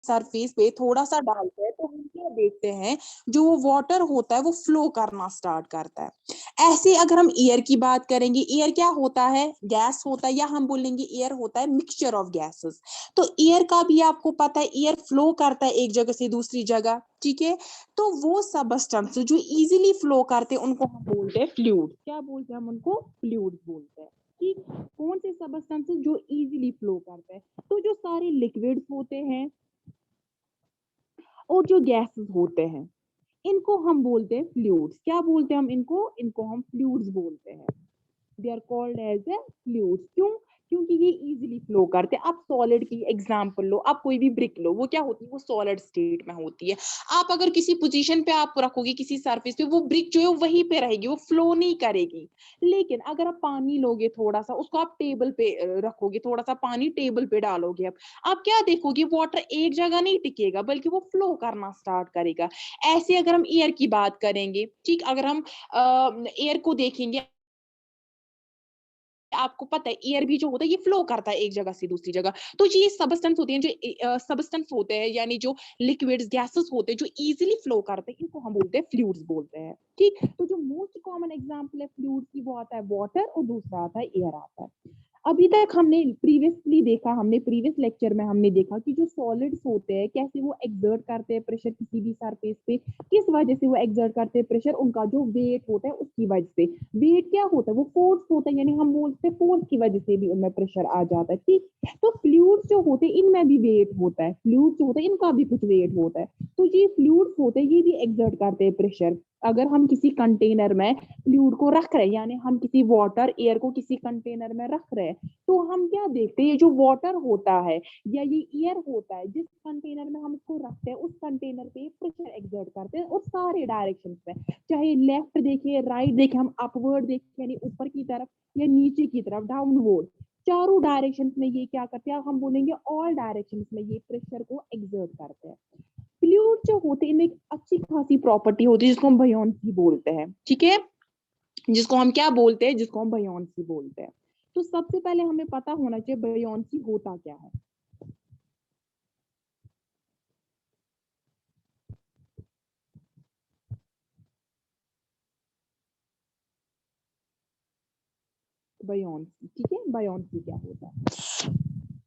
Surface पे थोड़ा सा डालते हैं तो हम क्या देखते हैं, जो वो वाटर होता है वो फ्लो करना स्टार्ट करता है। ऐसे अगर हम एयर की बात करेंगे, एयर क्या होता है, गैस होता है, या हम बोलेंगे एयर होता है मिक्सचर ऑफ गैसेस। तो एयर का भी आपको पता है, एयर फ्लो करता है एक जगह से दूसरी जगह, ठीक है। तो वो सबस्टेंस जो इजीली फ्लो करते हैं उनको हम बोलते हैं फ्लूइड। क्या बोलते हैं हम उनको? फ्लूइड बोलते हैं। ठीक, कौन से सबस्टेंसेस जो इजीली फ्लो करते हैं? तो जो सारे लिक्विड्स होते हैं और जो गैसेस होते हैं, इनको हम बोलते हैं फ्लूइड्स। क्या बोलते हैं हम इनको? इनको हम फ्लूइड्स बोलते हैं। They are called as a fluids. क्यों? क्योंकि ये इजीली फ्लो करते हैं। आप सॉलिड की एग्जांपल लो, आप कोई भी ब्रिक लो, वो क्या होती है? वो सॉलिड स्टेट में होती है। आप अगर किसी पोजीशन पे आप रखोगे किसी सरफेस पे, वो ब्रिक जो है वहीं पे रहेगी, वो फ्लो नहीं करेगी। लेकिन अगर आप पानी लोगे थोड़ा सा, उसको आप टेबल पे रखोगे, थोड़ा सा पानी टेबल पे डालोगे, आप क्या देखोगे? वाटर एक जगह नहीं टिकेगा, बल्कि वो फ्लो करना स्टार्ट करेगा। ऐसे अगर हम एयर की बात करेंगे, ठीक, अगर हम एयर को देखेंगे, आपको पता है एयर भी जो होता है ये फ्लो करता है एक जगह से दूसरी जगह। तो ये सबस्टेंस होते हैं, जो सबस्टेंस होते हैं, यानी जो लिक्विड्स गैसेस होते हैं जो इजीली फ्लो करते हैं, इनको हम बोलते हैं फ्लूइड्स बोलते हैं। ठीक, तो जो मोस्ट कॉमन एग्जांपल है फ्लूइड्स की, वो आता है वाटर, और दूसरा आता है एयर आता है। अभी तक हमने प्रीवियसली देखा, हमने प्रीवियस लेक्चर में हमने देखा कि जो सॉलिड्स होते हैं कैसे वो एक्सर्ट करते हैं प्रेशर किसी भी सरफेस पे। किस वजह से वो एक्सर्ट करते हैं प्रेशर? उनका जो वेट होता है उसकी वजह से। वेट क्या होता है? वो फोर्स होता है, यानी हम बोलते हैं फोर्स की वजह से भी उनमें प्रेशर आ जाता है। ठीक, तो फ्लूइड्स जो होते हैं इनमें भी वेट होता है, फ्लूइड्स जो होता है इनका भी कुछ वेट होता है। तो ये फ्लूइड्स होते हैं, ये भी एक्सर्ट करते हैं प्रेशर। अगर हम किसी कंटेनर में फ्लूइड को रख रहे हैं, यानी हम किसी वाटर एयर को किसी कंटेनर में रख रहे हैं, तो हम क्या देखते हैं? ये जो वाटर होता है या ये एयर होता है, जिस कंटेनर में हम इसको रखते हैं, उस कंटेनर पे प्रेशर एक्सर्ट करते हैं, और सारे डायरेक्शन में, चाहे लेफ्ट देखे, राइट देखे, हम अपवर्ड देखे यानी ऊपर की तरफ, या नीचे की तरफ डाउनवर्ड, चारों डायरेक्शन में ये क्या करते हैं? हम बोलेंगे ऑल डायरेक्शन में ये प्रेशर को एक्सर्ट करते हैं। फ्लूइड जो होते हैं इनमें एक अच्छी खासी प्रॉपर्टी होती है जिसको हम बयोंसी बोलते हैं। ठीक है, जिसको हम क्या बोलते हैं? जिसको हम बयोंसी बोलते हैं। तो सबसे पहले हमें पता होना चाहिए बयोंसी होता क्या है। बयोंसी, ठीक है, बयोंसी क्या होता है?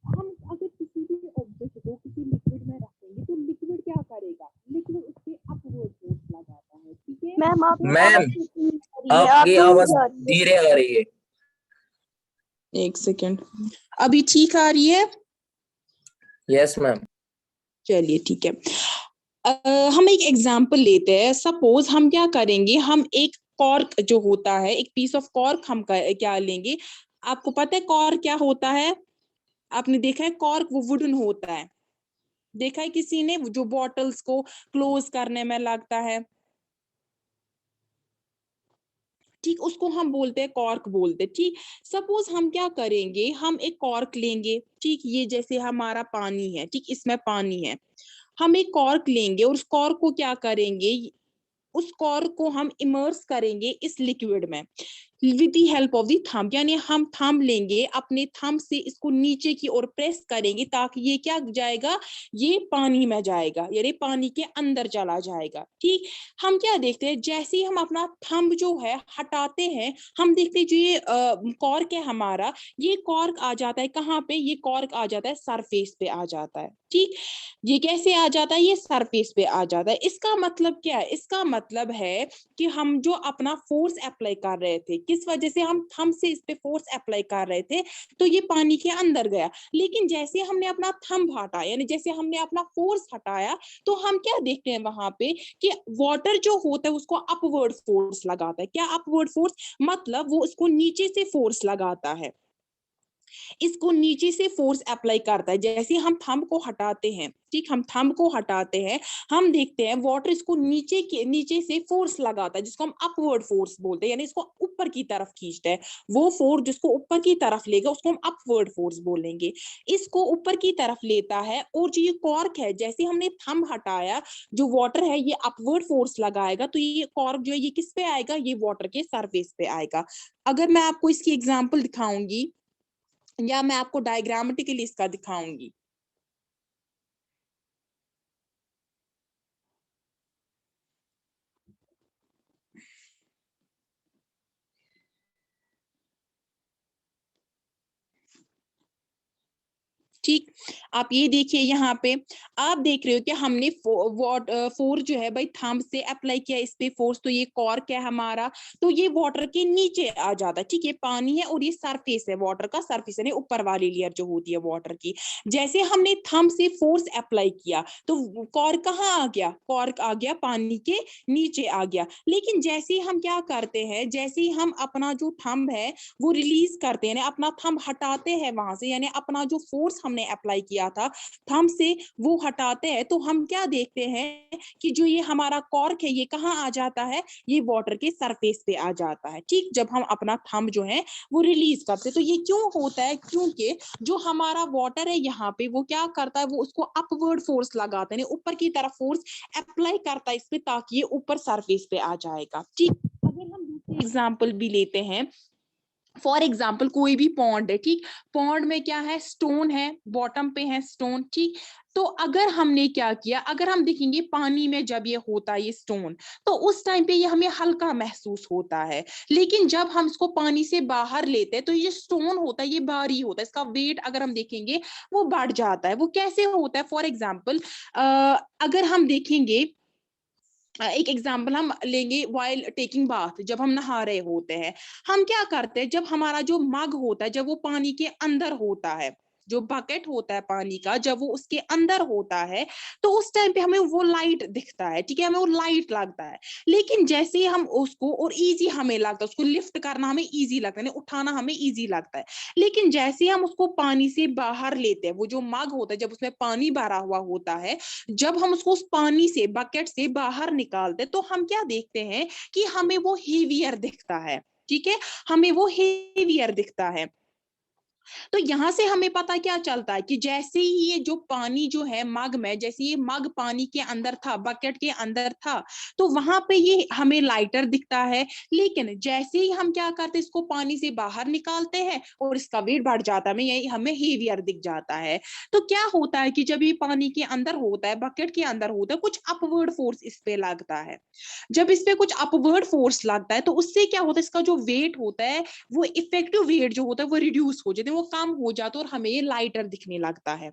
हम अगर किसी भी ऑब्जेक्ट को किसी लिक्विड में रखेंगे तो लिक्विड क्या करेगा? लिक्विड उस पे अपवर्ड फोर्स लगाता है। ठीक है मैम आपकी मैम आवाज ठीक नहीं आ रही है, आपकी आपकी आवाज नहीं आ रही है। धीरे आ रही है। एक सेकेंड, अभी ठीक आ रही है? Yes ma'am. चलिए ठीक है। हम एक एग्जाम्पल लेते हैं। सपोज हम क्या करेंगे, हम एक कॉर्क जो होता है, एक पीस ऑफ कॉर्क हम क्या लेंगे। आपको पता है कॉर्क क्या होता है? आपने देखा है कॉर्क वो वुडन होता है, देखा है किसी ने? जो बॉटल्स को क्लोज करने में लगता है, ठीक, उसको हम बोलते हैं कॉर्क बोलते हैं। ठीक, सपोज हम क्या करेंगे, हम एक कॉर्क लेंगे, ठीक, ये जैसे हमारा पानी है, ठीक, इसमें पानी है, हम एक कॉर्क लेंगे और उस कॉर्क को क्या करेंगे, उस कॉर्क को हम इमर्स करेंगे इस लिक्विड में with the help of the thumb, यानी हम थंब लेंगे, अपने थंब से इसको नीचे की ओर प्रेस करेंगे ताकि ये क्या जाएगा, ये पानी में जाएगा, यानी पानी के अंदर चला जाएगा। ठीक, हम क्या देखते हैं, जैसे ही हम अपना थंब जो है हटाते हैं, हम देखते हैं जो ये कॉर्क है हमारा, ये कॉर्क आ जाता है कहाँ पे? ये कॉर्क आ जाता है सरफेस पे आ जाता है। ठीक, ये कैसे आ जाता है? ये सरफेस पे आ जाता है। इसका मतलब क्या है? इसका मतलब है कि हम जो अपना फोर्स अप्लाई कर रहे थे, किस वजह से हम थंब से इस पे फोर्स अप्लाई कर रहे थे, तो ये पानी के अंदर गया। लेकिन जैसे हमने अपना थंब हटाया, यानी जैसे हमने अपना फोर्स हटाया, तो हम क्या देखते हैं वहां पे कि वाटर जो होता है उसको अपवर्ड फोर्स लगाता है। क्या अपवर्ड फोर्स? मतलब वो उसको नीचे से फोर्स लगाता है, इसको नीचे से फोर्स अप्लाई करता है। जैसे हम थंब को हटाते हैं, ठीक, हम थंब को हटाते हैं, हम देखते हैं वाटर इसको नीचे से फोर्स लगाता है, जिसको हम अपवर्ड फोर्स बोलते हैं, यानी इसको ऊपर की तरफ खींचता है। वो फोर्स जिसको ऊपर की तरफ लेगा उसको हम अपवर्ड फोर्स बोलेंगे। इसको ऊपर की तरफ लेता है, और जो ये कॉर्क है, जैसे हमने थंब हटाया, जो वाटर है ये अपवर्ड फोर्स लगाएगा, तो ये कॉर्क जो है ये किस पे आएगा? ये वाटर के सरफेस पे आएगा। अगर मैं आपको इसकी एग्जांपल दिखाऊंगी, या मैं आपको डायग्रामेटिकली इसका दिखाऊंगी। ठीक, आप ये देखिए यहाँ पे, आप देख रहे हो कि हमने फोर्स जो है भाई थंब से अप्लाई किया इस पे फोर्स, तो ये कॉर्क है हमारा, तो ये वाटर के नीचे आ जाता है। ठीक, ये पानी है और ये सरफेस है, वाटर का सरफेस है, ऊपर वाली लेयर जो होती है वाटर की। जैसे हमने थंब से फोर्स अप्लाई किया तो कॉर्क कहाँ आ गया, कॉर्क आ गया पानी के नीचे आ गया। लेकिन जैसे हम क्या करते हैं, जैसे हम अपना जो थंब है वो रिलीज करते हैं, अपना थंब हटाते हैं वहां से, यानी अपना जो फोर्स हमने अप्लाई किया था थंब से वो हटाते हैं, तो हम क्या देखते हैं कि जो ये हमारा कॉर्क है ये कहाँ आ जाता है, ये वाटर के सरफेस पे आ जाता है। ठीक, जब हम अपना थंब जो है वो रिलीज करते हैं। तो ये क्यों होता है, क्योंकि जो हमारा वाटर है यहाँ पे वो क्या करता है, वो उसको अपवर्ड फोर्स लगाते हैं, ऊपर की तरफ फोर्स अप्लाई करता है इस पे, ताकि ये ऊपर सरफेस पे आ जाएगा। ठीक, अगर हम दूसरे एग्जाम्पल भी लेते हैं, फॉर एग्जाम्पल कोई भी पॉन्ड है, ठीक, पॉन्ड में क्या है, स्टोन है, बॉटम पे है स्टोन। ठीक, तो अगर हमने क्या किया, अगर हम देखेंगे पानी में जब ये होता है ये स्टोन, तो उस टाइम पे ये हमें हल्का महसूस होता है, लेकिन जब हम इसको पानी से बाहर लेते हैं तो ये स्टोन होता है ये भारी होता है, इसका वेट अगर हम देखेंगे वो बढ़ जाता है। वो कैसे होता है, फॉर एग्जाम्पल अगर हम देखेंगे, एक एग्जाम्पल हम लेंगे, वाइल टेकिंग बाथ, जब हम नहा रहे होते हैं, हम क्या करते हैं, जब हमारा जो मग होता है जब वो पानी के अंदर होता है, जो बकेट होता है पानी का जब वो उसके अंदर होता है, तो उस टाइम पे हमें वो लाइट दिखता है, ठीक है, हमें वो लाइट लगता है। लेकिन जैसे ही हम उसको, और इजी हमें लगता है, उसको लिफ्ट करना हमें इजी लगता है, उठाना हमें इजी लगता है। लेकिन जैसे हम उसको पानी से बाहर लेते हैं, वो जो मग होता है जब उसमें पानी भरा हुआ होता है, जब हम उसको उस पानी से बकेट से बाहर निकालते तो हम क्या देखते हैं कि हमें वो हेवियर दिखता है। ठीक है, हमें वो हेवियर दिखता है। तो यहाँ से हमें पता क्या चलता है कि जैसे ही ये जो पानी जो है मग में, जैसे ये मग पानी के अंदर था, बकेट के अंदर था, तो वहां पे ये हमें लाइटर दिखता है। लेकिन जैसे ही हम क्या करते हैं, इसको पानी से बाहर निकालते हैं और इसका वेट बढ़ जाता है, ये हमें हेवियर दिख जाता है। तो क्या होता है कि जब ये पानी के अंदर होता है, बकेट के अंदर होता है, कुछ अपवर्ड फोर्स इस पे लगता है। जब इस पे कुछ अपवर्ड फोर्स लगता है तो उससे क्या होता है, इसका जो वेट होता है, वो इफेक्टिव वेट जो होता है वो रिड्यूस हो जाते हैं, वो कम हो जाता है और हमें ये लाइटर दिखने लगता है।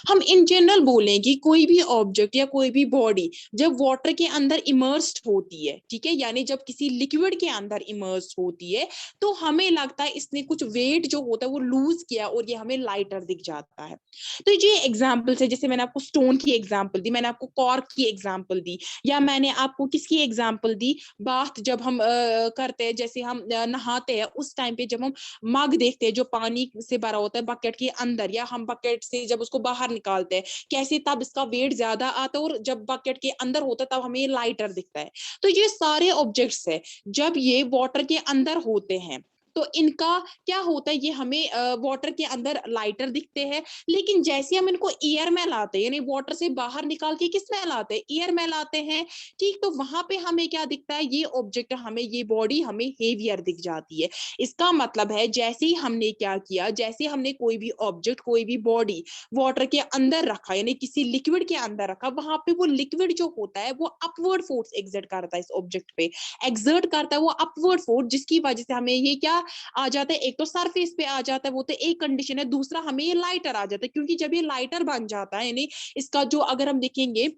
हम इन जनरल बोलें कि कोई भी ऑब्जेक्ट या कोई भी बॉडी जब वाटर के अंदर इमर्स्ड होती है, ठीक है, यानी जब किसी लिक्विड के अंदर इमर्स्ड होती है, तो हमें लगता है इसने कुछ वेट जो होता है वो लूज किया और ये हमें लाइटर दिख जाता है। तो ये एग्जाम्पल है, जैसे मैंने आपको स्टोन की एग्जाम्पल दी, मैंने आपको कॉर्क की एग्जाम्पल दी, या मैंने आपको किसकी एग्जाम्पल दी, बाथ जब हम करते हैं, जैसे हम नहाते हैं उस टाइम पे जब हम मग देखते हैं जो पानी से भरा होता है बकेट के अंदर, या हम बकेट से जब उसको बाहर निकालते हैं कैसे, तब इसका वेट ज्यादा आता है, और जब बकेट के अंदर होता है तब हमें लाइटर दिखता है। तो ये सारे ऑब्जेक्ट्स है जब ये वाटर के अंदर होते हैं तो इनका क्या होता है, ये हमें वाटर के अंदर लाइटर दिखते हैं। लेकिन जैसे हम इनको एयर में लाते हैं, यानी वाटर से बाहर निकाल के किस में लाते हैं, एयर में लाते हैं, ठीक, तो वहां पे हमें क्या दिखता है, ये ऑब्जेक्ट हमें, ये बॉडी हमें हेवियर दिख जाती है। इसका मतलब है जैसे ही हमने क्या किया, जैसे हमने कोई भी ऑब्जेक्ट, कोई भी बॉडी वाटर के अंदर रखा, यानी किसी लिक्विड के अंदर रखा, वहां पे वो लिक्विड जो होता है वो अपवर्ड फोर्स एग्जर्ट करता है इस ऑब्जेक्ट पे, एग्जर्ट करता है वो अपवर्ड फोर्स, जिसकी वजह से हमें ये क्या आ जाता है, एक तो सरफेस पे आ जाता है, वो तो एक कंडीशन है, दूसरा हमें ये लाइटर आ जाता है, क्योंकि जब ये लाइटर बन जाता है, यानी इसका जो अगर हम देखेंगे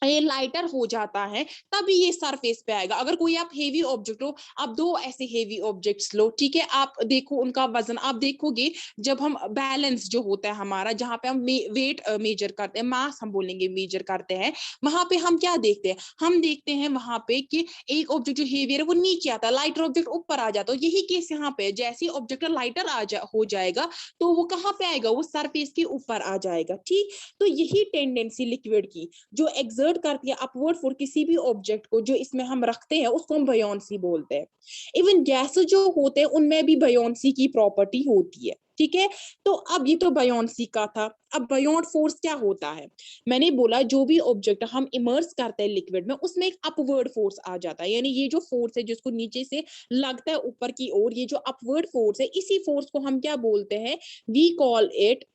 ये लाइटर हो जाता है, तभी ये सरफेस पे आएगा। अगर कोई आप हेवी ऑब्जेक्ट हो, आप दो ऐसे हेवी ऑब्जेक्ट्स लो, ठीक है, आप देखो उनका वजन, आप देखोगे जब हम बैलेंस जो होता है हमारा, जहां पे हम वेट मेजर करते हैं, मास हम बोलेंगे मेजर करते हैं, वहां पे हम क्या देखते हैं, हम देखते हैं वहां पे कि एक ऑब्जेक्ट जो हेवी है वो नीचे आता है, लाइटर ऑब्जेक्ट ऊपर आ जाता है। यही केस यहाँ पे, जैसे ऑब्जेक्ट लाइटर हो जाएगा तो वो कहाँ पे आएगा, वो सरफेस के ऊपर आ जाएगा। ठीक, तो यही टेंडेंसी लिक्विड की जो एग्जर्ट करती है अपवर्ड फोर्स किसी भी ऑब्जेक्ट को जो इसमें हम रखते हैं, उसको हम बयोंसी बोलते हैं। इवन गैस जो होते हैं उनमें भी बयोंसी की प्रॉपर्टी होती है। ठीक है, तो अब ये तो बयोंसी का था। अब बयोंड फोर्स क्या होता है, मैंने बोला जो भी ऑब्जेक्ट हम इमर्स करते हैं लिक्विड में उसमें एक अपवर्ड फोर्स आ जाता है, यानी ये जो फोर्स है जिसको नीचे से लगता है ऊपर की ओर, ये जो अपवर्ड फोर्स है, इसी फोर्स को हम क्या बोलते हैं, we call it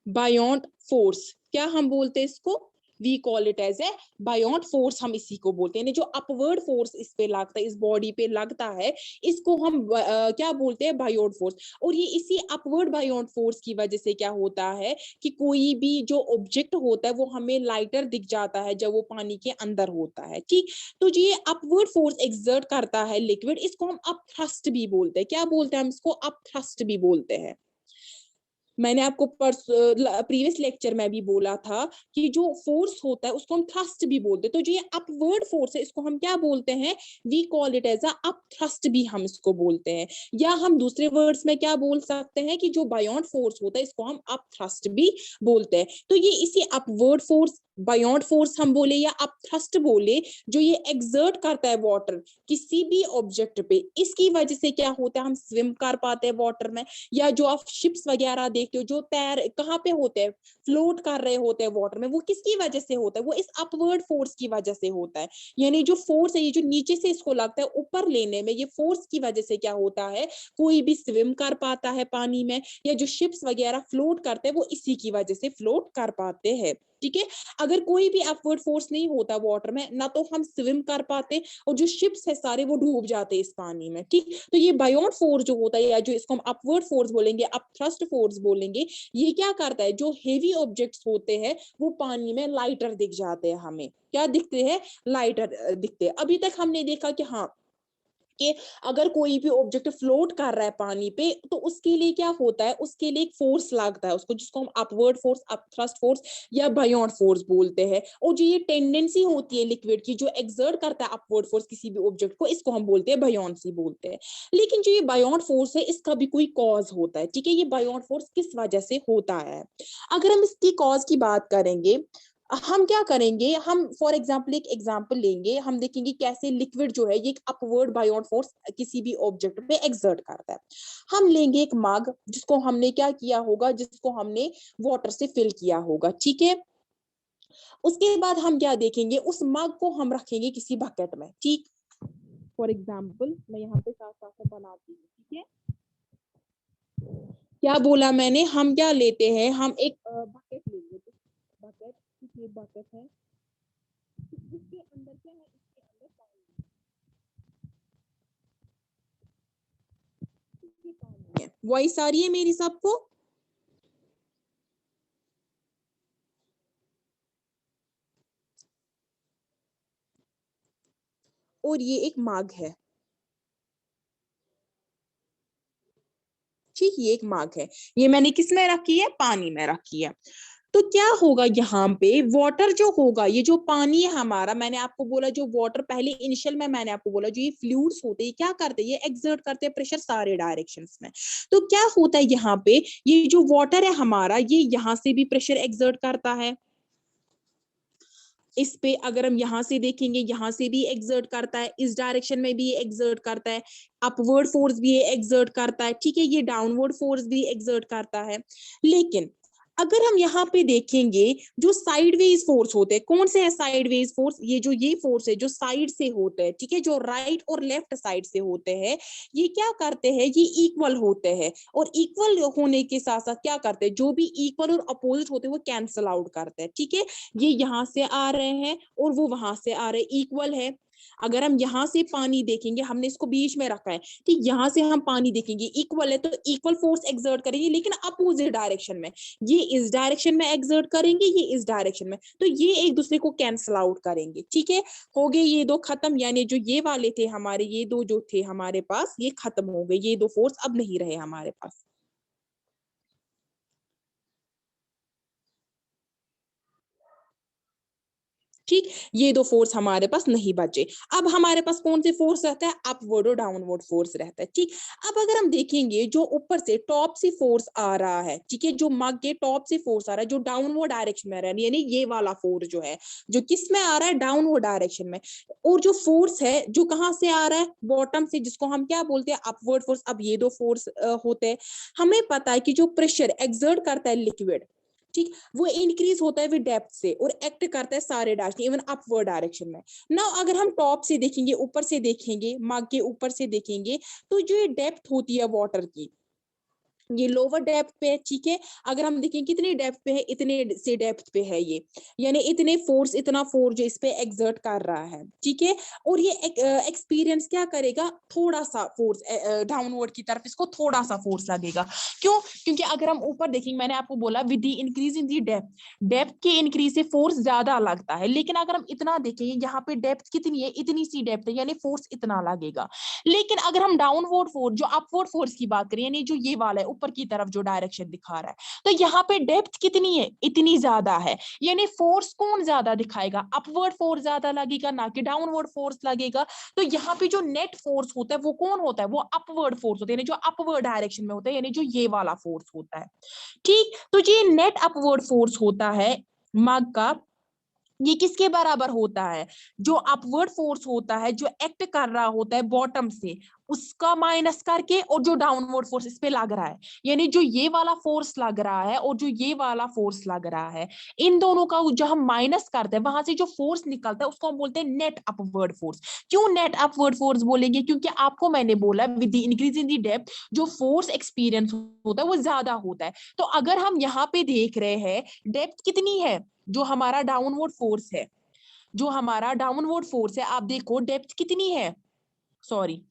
buoyant force. क्या हम बोलते हैं इसको, we call it as a buoyant force, हम इसी को बोलते हैं। जो अपवर्ड फोर्स इस पे लगता है, इस बॉडी पे लगता है, इसको हम क्या बोलते हैं, बायोट फोर्स। और ये इसी अपवर्ड बायोट फोर्स की वजह से क्या होता है कि कोई भी जो ऑब्जेक्ट होता है वो हमें लाइटर दिख जाता है जब वो पानी के अंदर होता है, ठीक। तो जो ये अपवर्ड फोर्स एक्सर्ट करता है लिक्विड, इसको हम अप थ्रस्ट भी बोलते हैं। क्या बोलते हैं हम इसको? अप थ्रस्ट भी बोलते हैं। मैंने आपको प्रीवियस लेक्चर में भी बोला था कि जो फोर्स होता है उसको हम थ्रस्ट भी बोलते हैं। तो जो ये अपवर्ड फोर्स है इसको हम क्या बोलते हैं? We call it as a up thrust भी हम इसको बोलते हैं। या हम दूसरे वर्ड्स में क्या बोल सकते हैं कि जो बायोंट फोर्स होता है इसको हम अप थ्रस्ट भी बोलते हैं। तो ये इसी अपवर्ड फोर्स, बायोंट फोर्स हम बोले या अप थ्रस्ट बोले, जो ये एक्सर्ट करता है वाटर किसी भी ऑब्जेक्ट पे, इसकी वजह से क्या होता है, हम स्विम कर पाते हैं वाटर में। या जो आप शिप्स वगैरह देखते हो जो तैर कहाँ पे होते हैं, फ्लोट कर रहे होते हैं वाटर में, वो किसकी वजह से होता है? वो इस अपवर्ड फोर्स की वजह से होता है। यानी जो फोर्स है, ये जो नीचे से इसको लगता है ऊपर लेने में, ये फोर्स की वजह से क्या होता है, कोई भी स्विम कर पाता है पानी में, या जो शिप्स वगैरह फ्लोट करते हैं वो इसी की वजह से फ्लोट कर पाते हैं, ठीक है। अगर कोई भी अपवर्ड फोर्स नहीं होता वाटर में, ना तो हम स्विम कर पाते, और जो शिप्स है सारे वो डूब जाते इस पानी में, ठीक। तो ये बायोट फोर्स जो होता है, या जो इसको हम अपवर्ड फोर्स बोलेंगे, अप थ्रस्ट फोर्स बोलेंगे, ये क्या करता है, जो हेवी ऑब्जेक्ट्स होते हैं वो पानी में लाइटर दिख जाते हैं। हमें क्या दिखते हैं? लाइटर दिखते हैं। अभी तक हमने देखा कि हाँ, कि अगर कोई भी ऑब्जेक्ट फ्लोट कर रहा है पानी पे, तो उसके लिए क्या होता है, उसके लिए एक फोर्स लगता है उसको, जिसको हम upward force, up thrust force या बायोट फोर्स बोलते हैं। और जो ये टेंडेंसी होती है लिक्विड की, जो एक्सर्ट करता है अपवर्ड फोर्स किसी भी ऑब्जेक्ट को, इसको हम बोलते हैं बायोंसी बोलते हैं। लेकिन जो ये बायोट फोर्स है इसका भी कोई कॉज होता है, ठीक है। ये बायोट फोर्स किस वजह से होता है? अगर हम इसकी कॉज की बात करेंगे, हम क्या करेंगे, हम फॉर एग्जाम्पल एक एग्जाम्पल लेंगे, हम देखेंगे कैसे लिक्विड जो है ये एक अपवर्ड बायोट फोर्स किसी भी ऑब्जेक्ट पे एक्सर्ट करता है। हम लेंगे एक मग, जिसको हमने क्या किया होगा, जिसको हमने वाटर से फिल किया होगा, ठीक है। उसके बाद हम क्या देखेंगे, उस मग को हम रखेंगे किसी बकेट में, ठीक। फॉर एग्जाम्पल मैं यहाँ पे साफ साफ बनाती हूँ, ठीक है। क्या बोला मैंने, हम क्या लेते हैं, हम एक बकेट लेंगे, बकेट, ये बकेट है, इसके अंदर क्या है, इसके अंदर पानी है। वॉइस आ रही है मेरी सबको? और ये एक मग है, ठीक, ये एक मग है। ये मैंने किस में रखी है? पानी में रखी है। तो क्या होगा यहाँ पे, वाटर जो होगा, ये जो पानी है हमारा, मैंने आपको बोला जो वाटर पहले इनिशियल में मैंने आपको बोला, जो ये फ्लूइड्स होते हैं क्या करते हैं, ये एक्सर्ट करते हैं प्रेशर सारे डायरेक्शंस में। तो क्या होता है यहाँ पे, ये जो वाटर है हमारा, ये यहाँ से भी प्रेशर एक्सर्ट करता है, इस पे अगर हम यहाँ से देखेंगे, यहाँ से भी एक्सर्ट करता है, इस डायरेक्शन में भी एक्सर्ट करता है, अपवर्ड फोर्स भी एक्सर्ट करता है, ठीक है। ये डाउनवर्ड फोर्स भी एक्सर्ट करता है। लेकिन अगर हम यहाँ पे देखेंगे, जो साइडवेज फोर्स होते हैं, कौन से है साइडवेज फोर्स, ये जो ये फोर्स है जो साइड से होते हैं, ठीक है, जो राइट और लेफ्ट साइड से होते हैं, ये क्या करते हैं, ये इक्वल होते हैं। और इक्वल होने के साथ साथ क्या करते हैं, जो भी इक्वल और अपोजिट होते हैं वो कैंसल आउट करते हैं, ठीक है। ये यहाँ से आ रहे हैं और वो वहां से आ रहे हैं, इक्वल है। अगर हम यहाँ से पानी देखेंगे, हमने इसको बीच में रखा है, ठीक, यहाँ से हम पानी देखेंगे, इक्वल है, तो इक्वल फोर्स एक्सर्ट करेंगे, लेकिन अपोजिट डायरेक्शन में। ये इस डायरेक्शन में एक्सर्ट करेंगे, ये इस डायरेक्शन में, तो ये एक दूसरे को कैंसल आउट करेंगे, ठीक है। हो गए ये दो खत्म, यानी जो ये वाले थे हमारे, ये दो जो थे हमारे पास, ये खत्म हो गए, ये दो फोर्स अब नहीं रहे हमारे पास, ठीक। ये दो फोर्स हमारे पास नहीं बचे। अब हमारे पास कौन से फोर्स रहता है? अपवर्ड और डाउनवर्ड फोर्स रहता है, ठीक। अब अगर हम देखेंगे, जो ऊपर से टॉप से फोर्स आ रहा है, ठीक है, जो मग के टॉप से फोर्स आ रहा है, जो डाउनवर्ड डायरेक्शन में आ रहा है, यानी ये वाला फोर्स जो है, जो किस में आ रहा है, डाउनवर्ड डायरेक्शन में। और जो फोर्स है जो कहाँ से आ रहा है, बॉटम से, जिसको हम क्या बोलते हैं, अपवर्ड फोर्स। अब ये दो फोर्स होते हैं। हमें पता है कि जो प्रेशर एक्सर्ट करता है लिक्विड, ठीक, वो इंक्रीज होता है विद डेप्थ से और एक्ट करता है सारे डायरेक्शन, इवन अपवर्ड डायरेक्शन में। नाउ अगर हम टॉप से देखेंगे, ऊपर से देखेंगे, मग के ऊपर से देखेंगे, तो जो ये डेप्थ होती है वाटर की, ये लोअर डेप्थ पे है, ठीक है। अगर हम देखें कितनी डेप्थ पे है, इतने से डेप्थ पे है ये, यानी इतने फोर्स, इतना फोर्स जो इस पे एक्सर्ट कर रहा है, ठीक है। और ये एक्सपीरियंस क्या करेगा, थोड़ा सा फोर्स डाउनवर्ड की तरफ इसको थोड़ा सा फोर्स लगेगा। क्यों? क्योंकि अगर हम ऊपर देखेंगे, मैंने आपको बोला with the increase in the depth के इंक्रीज से फोर्स ज्यादा लगता है। लेकिन अगर हम इतना देखेंगे, यहाँ पे डेप्थ कितनी है, इतनी सी डेप्थ है, यानी फोर्स इतना लगेगा। लेकिन अगर हम डाउनवर्ड फोर्स, जो अपवर्ड फोर्स की बात करें, यानी जो ये वाला है ऊपर की तरफ जो डायरेक्शन दिखा रहा है, तो यहाँ पे डेप्थ कितनी है, इतनी ज्यादा है। यानी फोर्स कौन ज्यादा दिखाएगा, अपवर्ड फोर्स ज्यादा लगेगा, ना कि डाउनवर्ड फोर्स लगेगा। तो यहाँ पे जो नेट फोर्स होता है वो कौन होता है, वो अपवर्ड फोर्स होता है, यानी जो अपवर्ड डायरेक्शन में होता है, यानी जो ये वाला फोर्स होता है, ठीक। तो ये नेट अपवर्ड फोर्स होता है मग का, ये किसके बराबर होता है, जो अपवर्ड फोर्स होता है, जो एक्ट कर रहा होता है बॉटम से, उसका माइनस करके, और जो डाउनवर्ड फोर्स इस पे लग रहा है, यानी जो ये वाला फोर्स लग रहा है और जो ये वाला फोर्स लग रहा है, इन दोनों का जो हम माइनस करते हैं, वहां से जो फोर्स निकलता है उसको हम बोलते हैं नेट अपवर्ड फोर्स। क्यों नेट अपवर्ड फोर्स बोलेंगे, क्योंकि आपको मैंने बोला with the increase in the depth जो फोर्स एक्सपीरियंस होता है वो ज्यादा होता है। तो अगर हम यहाँ पे देख रहे हैं डेप्थ कितनी है, जो हमारा डाउनवर्ड फोर्स है, जो हमारा डाउनवर्ड फोर्स है, आप देखो डेप्थ कितनी है, सॉरी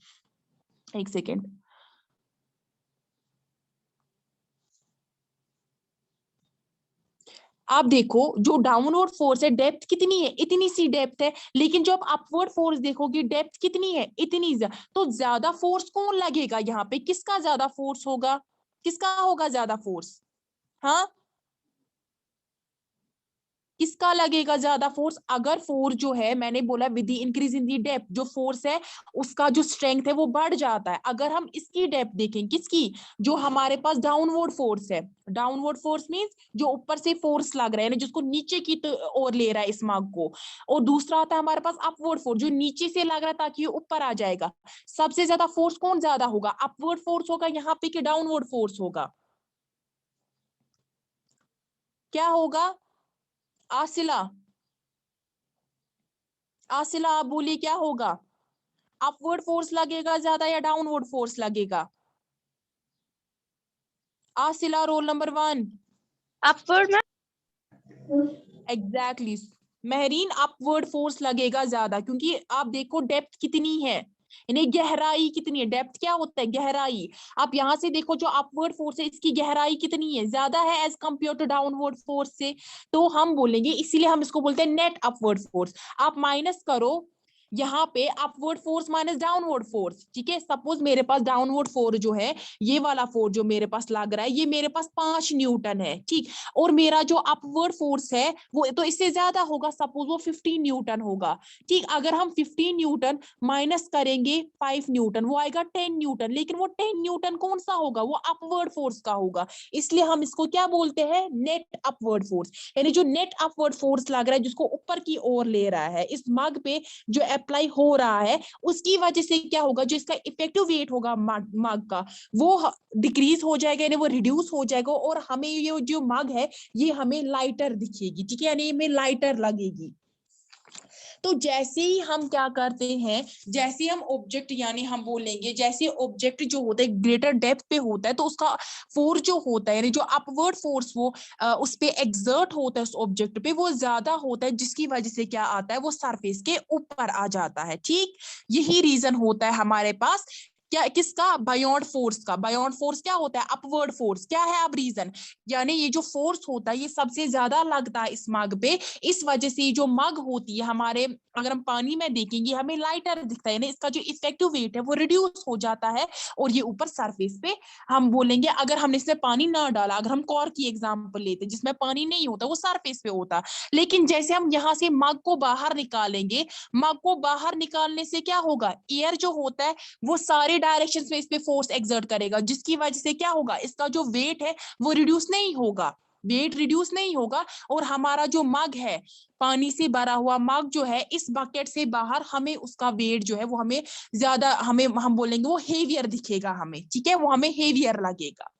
एक सेकेंड, आप देखो जो डाउनवर्ड फोर्स है डेप्थ कितनी है, इतनी सी डेप्थ है। लेकिन जो आप अपवर्ड फोर्स देखोगे डेप्थ कितनी है, इतनी तो ज्यादा फोर्स कौन लगेगा यहाँ पे, किसका ज्यादा फोर्स होगा, किसका होगा ज्यादा फोर्स, हाँ किसका लगेगा ज्यादा फोर्स। अगर फोर्स जो है, मैंने बोला with the increase in the depth जो फोर्स है उसका जो स्ट्रेंथ है वो बढ़ जाता है। अगर हम इसकी डेप्थ देखें, किसकी, जो हमारे पास डाउनवर्ड फोर्स है, डाउनवर्ड फोर्स मींस जो ऊपर से फोर्स लग रहा है, जिसको नीचे की ओर ले रहा है इस मार्ग को, और दूसरा आता है हमारे पास अपवर्ड फोर्स जो नीचे से लग रहा है ताकि ये ऊपर आ जाएगा। सबसे ज्यादा फोर्स कौन ज्यादा होगा, अपवर्ड फोर्स होगा यहाँ पे कि डाउनवर्ड फोर्स होगा, क्या होगा, आसिला, आसिला आप बोलिए क्या होगा, अपवर्ड फोर्स लगेगा ज्यादा या डाउनवर्ड फोर्स लगेगा, आसिला रोल नंबर 1। अपवर्ड में। एग्जैक्टली महरीन, अपवर्ड फोर्स लगेगा ज्यादा, क्योंकि आप देखो डेप्थ कितनी है, यानी गहराई कितनी है, डेप्थ क्या होता है, गहराई। आप यहां से देखो जो अपवर्ड फोर्स है इसकी गहराई कितनी है, ज्यादा है as compared to downward force से। तो हम बोलेंगे, इसीलिए हम इसको बोलते हैं नेट अपवर्ड फोर्स। आप माइनस करो यहाँ पे upward force minus downward force, ठीक है। सपोज मेरे पास डाउनवर्ड फोर्स जो है, ये वाला फोर्स जो मेरे पास लग रहा है, ये मेरे पास 5 न्यूटन है, ठीक। और मेरा जो अपवर्ड फोर्स है वो तो इससे ज्यादा होगा, सपोज वो 15 न्यूटन होगा, ठीक। अगर हम 15 न्यूटन माइनस करेंगे 5 न्यूटन, वो आएगा 10 न्यूटन। लेकिन वो 10 न्यूटन कौन सा होगा, वो अपवर्ड फोर्स का होगा। इसलिए हम इसको क्या बोलते हैं, नेट अपवर्ड फोर्स। यानी जो नेट अपवर्ड फोर्स लग रहा है, जिसको ऊपर की ओर ले रहा है इस मग पे, जो अप्लाई हो रहा है, उसकी वजह से क्या होगा, जो इसका इफेक्टिव वेट होगा मग का, वो डिक्रीज हो जाएगा, यानी वो रिड्यूस हो जाएगा, और हमें ये जो मग है ये हमें लाइटर दिखेगी, ठीक है, यानी हमें लाइटर लगेगी। तो जैसे ही हम क्या करते हैं, जैसे हम ऑब्जेक्ट, यानी हम बोलेंगे जैसे ऑब्जेक्ट जो होता है ग्रेटर डेप्थ पे होता है, तो उसका फोर्स जो होता है, यानी जो अपवर्ड फोर्स वो उस पे एक्सर्ट होता है उस ऑब्जेक्ट पे, वो ज्यादा होता है, जिसकी वजह से क्या आता है, वो सरफेस के ऊपर आ जाता है, ठीक। यही रीजन होता है हमारे पास, क्या, किसका, बायोंड फोर्स का। बायोंड फोर्स क्या होता है, अपवर्ड फोर्स। क्या है अब रीजन, यानी ये जो फोर्स होता है ये सबसे ज्यादा लगता है इस मग पे, इस वजह से जो मग होती है हमारे, अगर हम पानी में देखेंगे हमें लाइटर दिखता है, ना इसका जो इफेक्टिव वेट है वो रिड्यूस हो जाता है, और ये ऊपर सरफेस पे, हम बोलेंगे अगर हमने इसमें पानी ना डाला, अगर हम कॉर्क की एग्जांपल लेते जिसमें पानी नहीं होता, वो सरफेस पे होता। लेकिन जैसे हम यहाँ से मग को बाहर निकालेंगे, मग को बाहर निकालने से क्या होगा, एयर जो होता है वो सारे डायरेक्शन में इस पे फोर्स एक्सर्ट करेगा, जिसकी वजह से क्या होगा, इसका जो वेट है वो रिड्यूस नहीं होगा, वेट रिड्यूस नहीं होगा। और हमारा जो मग है, पानी से भरा हुआ मग जो है, इस बकेट से बाहर हमें उसका वेट जो है वो हमें ज्यादा, हमें हम बोलेंगे वो हेवियर दिखेगा हमें, ठीक है, वो हमें हेवियर लगेगा,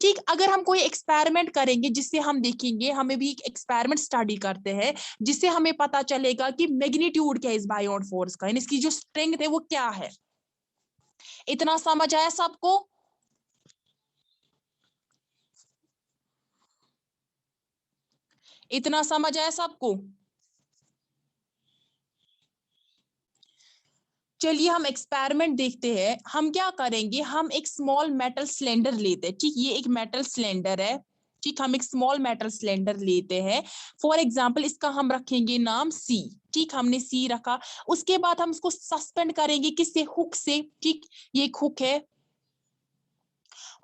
ठीक। अगर हम कोई एक्सपेरिमेंट करेंगे जिससे हम देखेंगे, हमें भी एक एक्सपेरिमेंट स्टडी करते हैं जिससे हमें पता चलेगा कि मैग्नीट्यूड क्या है इस बायोंड फोर्स का, यानी इसकी जो स्ट्रेंथ है वो क्या है। इतना समझ आया सबको, इतना समझ आया सबको? चलिए हम एक्सपेरिमेंट देखते हैं। हम क्या करेंगे, हम एक स्मॉल मेटल सिलेंडर लेते हैं, ठीक, ये एक मेटल सिलेंडर है, ठीक, हम एक स्मॉल मेटल सिलेंडर लेते हैं। फॉर एग्जांपल इसका हम रखेंगे नाम सी, ठीक, हमने सी रखा। उसके बाद हम इसको सस्पेंड करेंगे किससे, हुक से, ठीक, ये एक हुक है,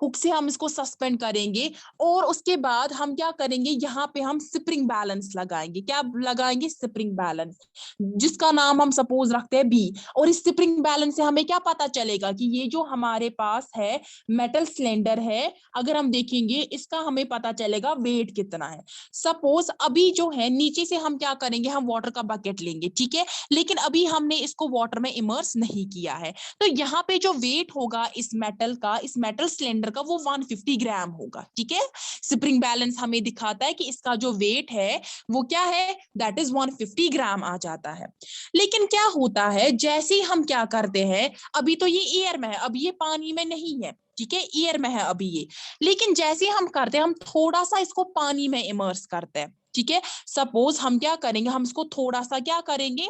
हुक से हम इसको सस्पेंड करेंगे। और उसके बाद हम क्या करेंगे, यहाँ पे हम स्प्रिंग बैलेंस लगाएंगे। क्या लगाएंगे, स्प्रिंग बैलेंस, जिसका नाम हम सपोज रखते हैं बी। और इस स्प्रिंग बैलेंस से हमें क्या पता चलेगा कि ये जो हमारे पास है मेटल सिलेंडर है, अगर हम देखेंगे इसका हमें पता चलेगा वेट कितना है। सपोज अभी जो है नीचे से हम क्या करेंगे, हम वाटर का बकेट लेंगे, ठीक है, लेकिन अभी हमने इसको वाटर में इमर्स नहीं किया है, तो यहाँ पे जो वेट होगा इस मेटल का, इस मेटल सिलेंडर का, वो 150 ग्राम होगा, ठीक है। स्प्रिंग बैलेंस हमें दिखाता है कि इसका जो वेट है वो क्या है, दैट इज 150 ग्राम आ जाता है। लेकिन क्या होता है, जैसे ही हम क्या करते हैं, अभी तो ये एयर में है, अभी ये पानी में नहीं है, ठीक है, एयर में है अभी ये, लेकिन जैसे हम करते हैं, हम थोड़ा सा इसको पानी में इमर्स करते हैं, ठीक है। सपोज हम क्या करेंगे, हम इसको थोड़ा सा क्या करेंगे,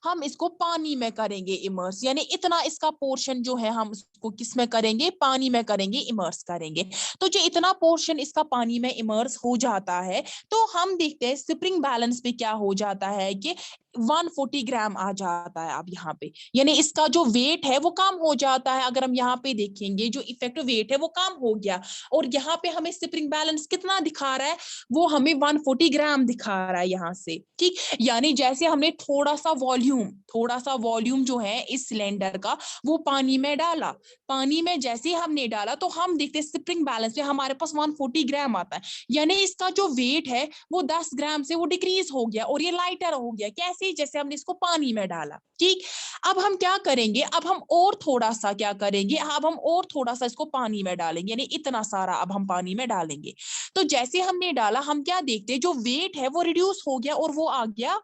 हम इसको पानी में करेंगे इमर्स, यानी इतना इसका पोर्शन जो है हम इसको किस में करेंगे, पानी में करेंगे, इमर्स करेंगे। तो जो इतना पोर्शन इसका पानी में इमर्स हो जाता है, तो हम देखते हैं स्प्रिंग बैलेंस पे क्या हो जाता है कि 140 ग्राम आ जाता है अब यहाँ पे, यानी इसका जो वेट है वो कम हो जाता है। अगर हम यहाँ पे देखेंगे जो इफेक्टिव वेट है वो कम हो गया, और यहाँ पे हमें स्प्रिंग बैलेंस कितना दिखा रहा है, वो हमें 140 ग्राम दिखा रहा है यहाँ से, ठीक। यानी जैसे हमने थोड़ा सा वॉल्यूम जो है इस सिलेंडर का वो पानी में डाला, पानी में जैसे हमने डाला तो हम देखते हैं स्प्रिंग बैलेंस में हमारे पास 140 ग्राम आता है, यानी इसका जो वेट है वो 10 ग्राम से वो डिक्रीज हो गया और ये लाइटर हो गया। कैसे, जैसे हमने इसको पानी में डाला, ठीक। अब हम क्या करेंगे, अब हम और थोड़ा सा क्या करेंगे, अब हम और थोड़ा सा इसको पानी में डालेंगे, यानी इतना सारा अब हम पानी में डालेंगे। तो जैसे हमने डाला, हम क्या देखते हैं, जो वेट है वो रिड्यूस हो गया और वो आ गया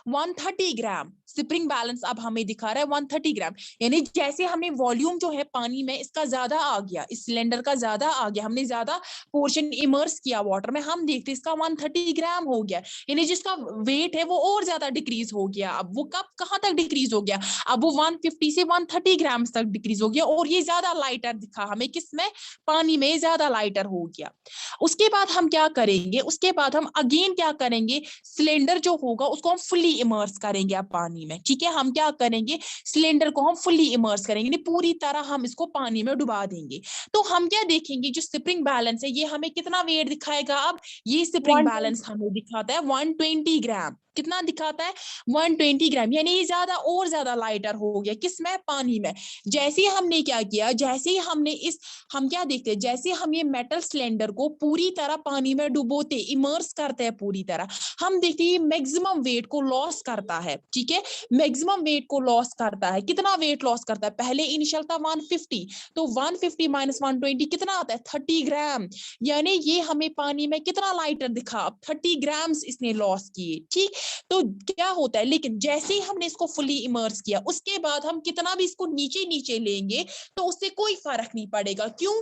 130 ग्राम। स्प्रिंग बैलेंस अब हमें दिखा रहा है 130 ग्राम, यानी जैसे हमें वॉल्यूम जो है पानी में इसका ज्यादा आ गया, इस सिलेंडर का ज्यादा आ गया, हमने ज्यादा पोर्शन इमर्स किया वाटर में, हम देखते इसका 130 ग्राम हो गया, यानी जिसका वेट है वो और ज्यादा डिक्रीज हो गया। अब वो कब कहां तक डिक्रीज हो गया, अब वो 150 से 130 ग्राम तक डिक्रीज हो गया, और ये ज्यादा लाइटर दिखा हमें, किसमें, पानी में ज्यादा लाइटर हो गया। उसके बाद हम क्या करेंगे, उसके बाद हम अगेन क्या करेंगे, सिलेंडर जो होगा उसको हम फुल्ली इमर्स करेंगे अब पानी में, ठीक है। हम क्या करेंगे, सिलेंडर को हम फुल्ली इमर्स करेंगे, पूरी तरह हम इसको पानी में डुबा देंगे। तो हम क्या देखेंगे, जो स्प्रिंग बैलेंस है ये हमें कितना वेट दिखाएगा, अब ये स्प्रिंग 120। बैलेंस हमें दिखाता है 120 ग्राम। कितना दिखाता है, 120 ग्राम, यानी ये ज्यादा और ज्यादा लाइटर हो गया, किसमें, पानी में। जैसे ही हमने क्या किया, जैसे ही हमने हम क्या देखते हैं, जैसे हम ये मेटल सिलेंडर को पूरी तरह पानी में डुबोते, इमर्स करते हैं पूरी तरह, हम देखते हैं मैक्सिमम वेट को लॉस करता है, ठीक है। मैक्सिमम वेट को लॉस करता है, कितना वेट लॉस करता है, पहले इनिशियल था 150, तो 150 माइनस 120 कितना आता है, 30 ग्राम, यानी ये हमें पानी में कितना लाइटर दिखा, अब 30 ग्राम्स इसने लॉस किए, ठीक। तो क्या होता है, लेकिन जैसे ही हमने इसको फुली इमर्स किया, उसके बाद हम कितना भी इसको नीचे नीचे लेंगे तो उससे कोई फर्क नहीं पड़ेगा। क्यों,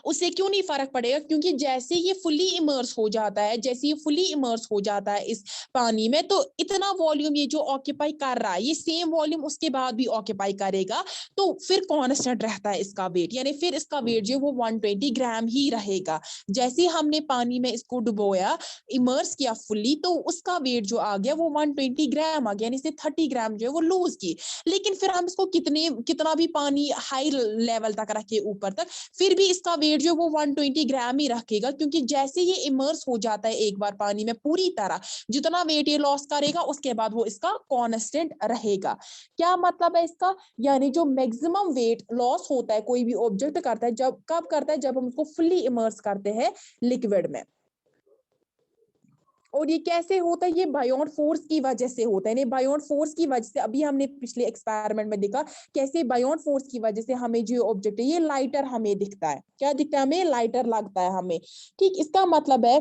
उससे क्यों नहीं फर्क पड़ेगा, क्योंकि जैसे ये फुली इमर्स हो जाता है, जैसे ये फुली इमर्स हो जाता है इस पानी में, तो इतना वॉल्यूम ये जो ऑक्यूपाई कर रहा है, ये सेम वॉल्यूम उसके बाद भी ऑक्यूपाई करेगा, तो फिर कांस्टेंट रहता है इसका वेट, यानी फिर इसका वेट जो वो 120 ग्राम ही रहेगा। जैसे हमने पानी में इसको डुबोया, इमर्स किया फुली, तो उसका वेट जो आ गया वो 120 ग्राम आ गया, यानी 30 ग्राम जो है वो लूज की। लेकिन फिर हम इसको कितना भी पानी हाई लेवल तक रखे ऊपर तक, फिर भी इसका वेट जो वो 120 ग्राम ही रखेगा, क्योंकि जैसे ये इमर्स हो जाता है एक बार पानी में पूरी तरह, जितना वेट ये लॉस करेगा उसके बाद वो इसका कांस्टेंट रहेगा। क्या मतलब है इसका, यानी जो मैक्सिमम वेट लॉस होता है कोई भी ऑब्जेक्ट करता है, जब कब करता है, जब हम उसको फुल्ली इमर्स करते हैं लिक्विड में। और ये कैसे होता है, ये बायोन फोर्स की वजह से होता है, बायोन फोर्स की वजह से, अभी हमने पिछले एक्सपेरिमेंट में देखा कैसे बायोन फोर्स की वजह से हमें जो ऑब्जेक्ट है ये लाइटर हमें दिखता है, क्या दिखता है हमें, लाइटर लगता है हमें, ठीक। इसका मतलब है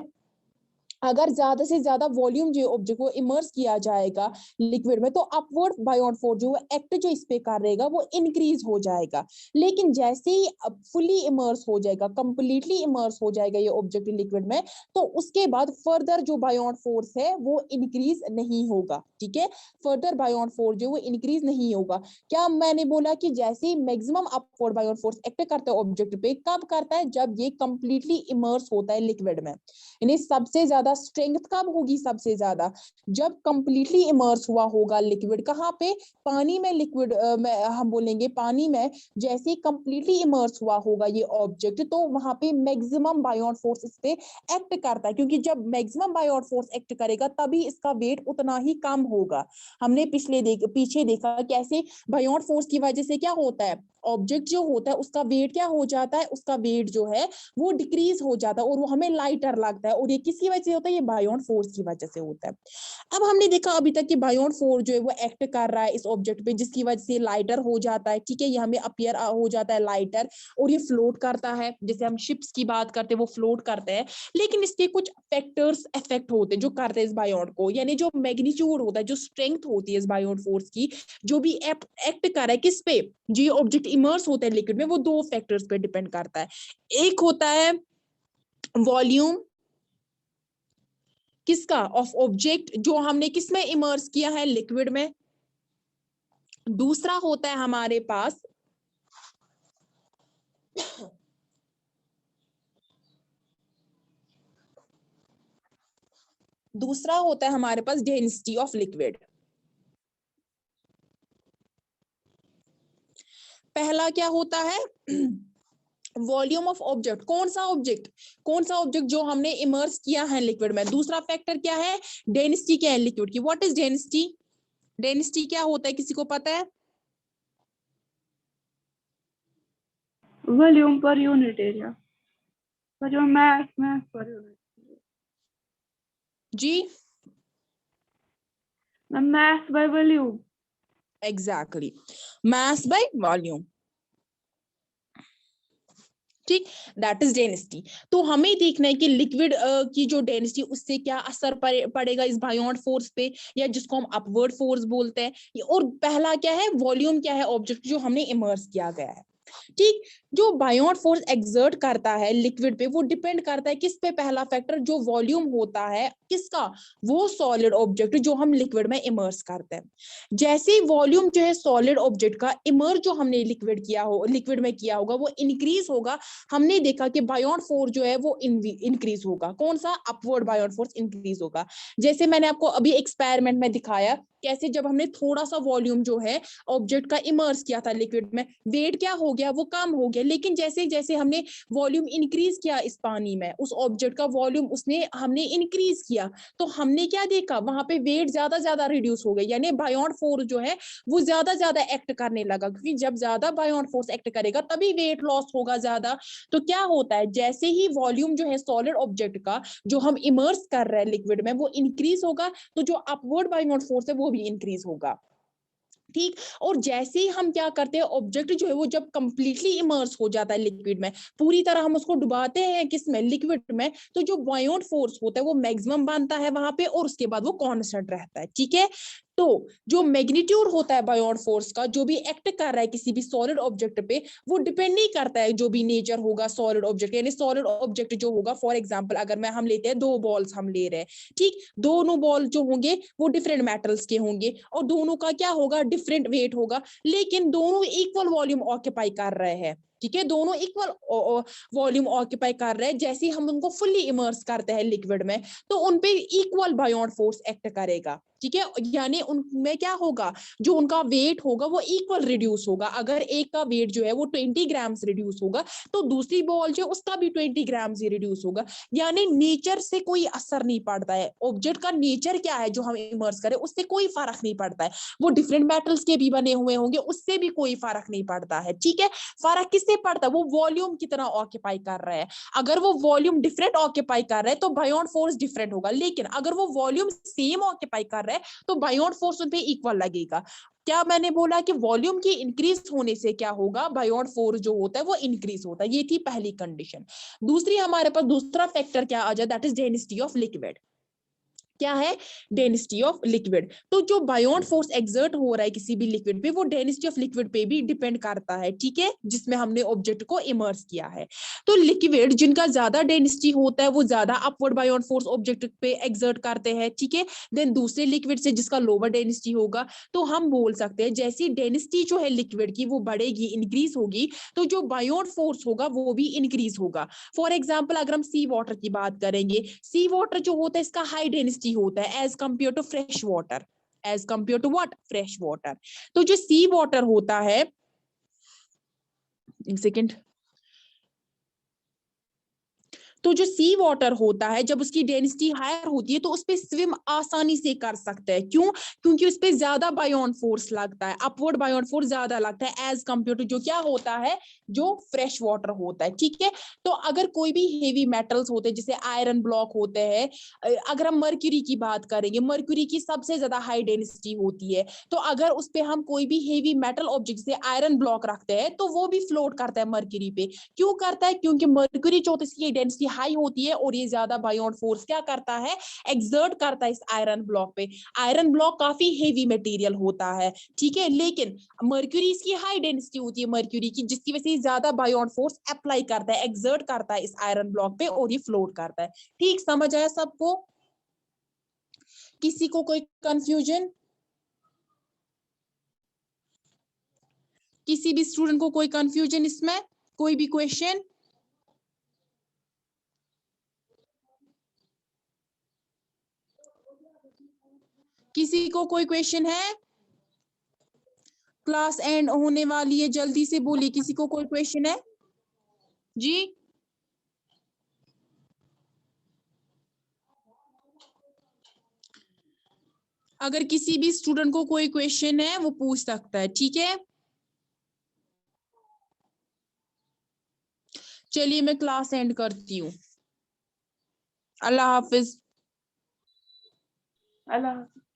अगर ज्यादा से ज्यादा वॉल्यूम जो ऑब्जेक्ट को इमर्स किया जाएगा लिक्विड में, तो अपवर्ड बायोन्ड फोर्स जो एक्ट जो इस पे कर रहेगा वो इंक्रीज हो जाएगा। लेकिन जैसे ही फुली इमर्स हो जाएगा, कंप्लीटली इमर्स हो जाएगा ये ऑब्जेक्ट लिक्विड में, तो उसके बाद फर्दर जो बायोन्ड फोर्स है वो इंक्रीज नहीं होगा। ठीक है, फर्दर बायोन्ड फोर्स जो वो इंक्रीज नहीं होगा। क्या मैंने बोला कि जैसे ही मैक्सिमम अपवर्ड बायोन्ड फोर्स एक्ट करता है ऑब्जेक्ट पे, कब करता है? जब ये कंप्लीटली इमर्स होता है लिक्विड में। यानी सबसे ज्यादा स्ट्रेंथ कब होगी? सबसे ज्यादा जब कंप्लीटली इमर्स हुआ होगा लिक्विड। कहाँ पे? पानी में। लिक्विड में हम बोलेंगे पानी में जैसे कंप्लीटली इमर्स हुआ होगा ये ऑब्जेक्ट, तो वहां पे मैक्सिमम बायोन्ड फोर्स इस पे एक्ट करता है, क्योंकि जब मैक्सिमम बायोन्ड फोर्स एक्ट करेगा तभी इसका वेट उतना ही कम होगा। हमने पीछे देखा कैसे बायोन्ड फोर्स की वजह से क्या होता है, ऑब्जेक्ट जो होता है उसका वेट क्या हो जाता है, उसका वेट जो है वो डिक्रीज हो जाता है और वो हमें लाइटर लगता है। और ये किसकी वजह से होता है? ये बायोन्ड फोर्स की वजह से होता है। अब हमने देखा अभी तक कि बायोन्ड फोर्स जो है वो एक्ट कर रहा है इस ऑब्जेक्ट पे, जिसकी वजह से लाइटर हो जाता है। ठीक है, ये हमें अपीयर हो जाता है लाइटर, और ये फ्लोट करता है। जैसे हम शिप्स की बात करते हैं वो फ्लोट करते हैं। लेकिन इसके कुछ फैक्टर्स इफेक्ट होते हैं जो करते हैं इस बायोन्ड को, यानी जो मैग्नीट्यूड होता है, जो स्ट्रेंथ होती है इस बायोन्ड फोर्स की, जो भी एक्ट कर रहा है किस पे, जो ये ऑब्जेक्ट इमर्स होता है लिक्विड में, वो दो फैक्टर्स पे डिपेंड करता है। एक होता है वॉल्यूम किसका, ऑफ ऑब्जेक्ट जो हमने किस में इमर्स किया है, लिक्विड में। दूसरा होता है हमारे पास डेंसिटी ऑफ लिक्विड। पहला क्या होता है? Volume of object. कौन सा ऑब्जेक्ट जो हमने इमर्स किया है लिक्विड में। दूसरा फैक्टर क्या है? डेंसिटी क्या है लिक्विड की। What is density? डेंसिटी क्या होता है, किसी को पता है? वॉल्यूम पर यूनिट एरिया, पर मास पर यूनिट जी, mass by volume. Exactly, mass by volume. ठीक, दैट इज डेंसिटी। तो हमें देखना है कि लिक्विड की जो डेंसिटी, उससे क्या असर पड़ेगा इस बायोन्ड फोर्स पे, या जिसको हम अपवर्ड फोर्स बोलते हैं। और पहला क्या है? वॉल्यूम क्या है ऑब्जेक्ट जो हमने इमर्स किया गया है। ठीक, जो बायोन्ड फोर्स एक्सर्ट करता है लिक्विड पे, वो डिपेंड करता है किस पे? पहला फैक्टर जो वॉल्यूम होता है किसका, वो सॉलिड ऑब्जेक्ट जो हम लिक्विड में इमर्स करते हैं। जैसे वॉल्यूम जो है सॉलिड ऑब्जेक्ट का इमर्स जो हमने लिक्विड में किया होगा वो इंक्रीज होगा, हमने देखा कि बायोन्ड फोर्स जो है वो इंक्रीज होगा। कौन सा? अपवर्ड बायोन्ड फोर्स इंक्रीज होगा। जैसे मैंने आपको अभी एक्सपेरिमेंट में दिखाया कैसे जब हमने थोड़ा सा वॉल्यूम जो है ऑब्जेक्ट का इमर्स किया था लिक्विड में, वेट क्या हो गया? वो कम हो गया। लेकिन जैसे जैसे हमने वॉल्यूम इंक्रीज किया इस पानी में, उस ऑब्जेक्ट का वॉल्यूम हमने इंक्रीज किया, तो हमने क्या देखा? वहां पे वेट ज्यादा रिड्यूस हो गई, यानी बायोन्ड फोर्स जो है वो ज्यादा एक्ट करने लगा, क्योंकि जब ज्यादा बायोन्ड फोर्स एक्ट करेगा तभी वेट लॉस होगा ज्यादा। तो क्या होता है, जैसे ही वॉल्यूम जो है सॉलिड ऑब्जेक्ट का जो हम इमर्स कर रहे हैं लिक्विड में वो इंक्रीज होगा, तो जो अपवर्ड बायोन्ड फोर्स है वो भी इंक्रीज होगा। ठीक, और जैसे ही हम क्या करते हैं, ऑब्जेक्ट जो है वो जब कंप्लीटली इमर्स हो जाता है लिक्विड में, पूरी तरह हम उसको डुबाते हैं किसमें? लिक्विड में, तो जो बायोन्ड फोर्स होता है वो मैक्सिमम बनता है वहां पे, और उसके बाद वो कांस्टेंट रहता है। ठीक है, तो जो मैग्नीट्यूड होता है बायोन्ड फोर्स का, जो भी एक्ट कर रहा है किसी भी सॉलिड ऑब्जेक्ट पे, वो डिपेंड नहीं करता है जो भी नेचर होगा सॉलिड ऑब्जेक्ट, यानी सॉलिड ऑब्जेक्ट जो होगा, फॉर एग्जांपल अगर हम लेते हैं दो बॉल्स हम ले रहे हैं। ठीक, दोनों बॉल जो होंगे वो डिफरेंट मेटल्स के होंगे, और दोनों का क्या होगा? डिफरेंट वेट होगा, लेकिन दोनों इक्वल वॉल्यूम ऑक्यूपाई कर रहे हैं। ठीक है, दोनों इक्वल वॉल्यूम ऑक्यूपाई कर रहे हैं। जैसे ही हम उनको फुल्ली इमर्स करते हैं लिक्विड में, तो उनपे इक्वल बायोन्ड फोर्स एक्ट करेगा। ठीक है, यानी उनमें क्या होगा? जो उनका वेट होगा वो इक्वल रिड्यूस होगा। अगर एक का वेट जो है वो 20 ग्राम्स रिड्यूस होगा, तो दूसरी बॉल जो है उसका भी 20 ग्राम्स ही रिड्यूस होगा। यानी नेचर से कोई असर नहीं पड़ता है, ऑब्जेक्ट का नेचर क्या है जो हम इमर्स करें उससे कोई फर्क नहीं पड़ता है। वो डिफरेंट मेटल्स के भी बने हुए होंगे, उससे भी कोई फर्क नहीं पड़ता है। ठीक है, फर्क किससे पड़ता है? वो वॉल्यूम कितना ऑक्यूपाई कर रहा है। अगर वो वॉल्यूम डिफरेंट ऑक्यूपाई कर रहा है तो बायोन्ड फोर्स डिफरेंट होगा, लेकिन अगर वो वॉल्यूम सेम ऑक्यूपाई कर रहा है तो बायोन्ड फोर्स उन पे इक्वल लगेगा। क्या मैंने बोला कि वॉल्यूम की इंक्रीज होने से क्या होगा? बायोन्ड फोर्स जो होता है वो इंक्रीज होता है। ये थी पहली कंडीशन। दूसरी हमारे पास दूसरा फैक्टर क्या आ जाए? That is density of liquid. क्या है, डेंसिटी ऑफ लिक्विड। तो जो बायोन फोर्स एक्सर्ट हो रहा है किसी भी लिक्विड पे, वो डेंसिटी ऑफ लिक्विड पे भी डिपेंड करता है, ठीक है, जिसमें हमने ऑब्जेक्ट को इमर्स किया है। तो लिक्विड जिनका ज्यादा डेंसिटी होता है वो ज्यादा अपवर्ड बायोन फोर्स ऑब्जेक्ट पे एक्सर्ट करते हैं, ठीक है। देन दूसरे लिक्विड से जिसका लोअर डेंसिटी होगा, तो हम बोल सकते हैं जैसी डेंसिटी जो है लिक्विड की वो बढ़ेगी, इंक्रीज होगी, तो जो बायोन फोर्स होगा वो भी इंक्रीज होगा। फॉर एग्जाम्पल अगर हम सी वाटर की बात करेंगे, सी वाटर जो होता है इसका हाई डेंसिटी होता है as compared to fresh water, as compared to what, fresh water. तो जो सी वाटर होता है, एक सेकेंड, तो जो सी वाटर होता है जब उसकी डेंसिटी हायर होती है तो उस पे स्विम आसानी से कर सकते हैं। क्यों? क्योंकि उस पे ज्यादा बायोन फोर्स लगता है, अपवर्ड बायोन फोर्स ज्यादा लगता है एज कंपेयर टू जो क्या होता है, जो फ्रेश वाटर होता है, ठीक है। तो अगर कोई भी हेवी मेटल्स होते हैं जैसे आयरन ब्लॉक होते हैं, अगर हम मर्क्यूरी की बात करेंगे, मर्क्यूरी की सबसे ज्यादा हाई डेंसिटी होती है, तो अगर उस पे हम कोई भी हेवी मेटल ऑब्जेक्ट जैसे आयरन ब्लॉक रखते हैं तो वो भी फ्लोट करता है मर्क्यूरी पे। क्यों करता है? क्योंकि मर्क्यूरी जो इसकी डेंसिटी हाई होती है और ये ज्यादा बायोन फोर्स क्या करता है, एक्सर्ट करता है इस आयरन ब्लॉक पे। आयरन ब्लॉक काफी हेवी मटेरियल होता है, ठीक है, लेकिन मर्क्यूरी इसकी हाई डेंसिटी होती है मर्क्यूरी की, जिसकी वजह से ज्यादा बायोन फोर्स अप्लाई करता है, एक्सर्ट करता है इस आयरन ब्लॉक पे और ये फ्लोट करता है। ठीक, समझ आया सबको? किसी को कोई कंफ्यूजन? किसी भी स्टूडेंट को कोई कंफ्यूजन इसमें, कोई भी क्वेश्चन? किसी को कोई क्वेश्चन है? क्लास एंड होने वाली है, जल्दी से बोलिए, किसी को कोई क्वेश्चन है जी? अगर किसी भी स्टूडेंट को कोई क्वेश्चन है वो पूछ सकता है, ठीक है। चलिए मैं क्लास एंड करती हूँ। अल्लाह हाफिज। अल्लाह हाफ़िज़।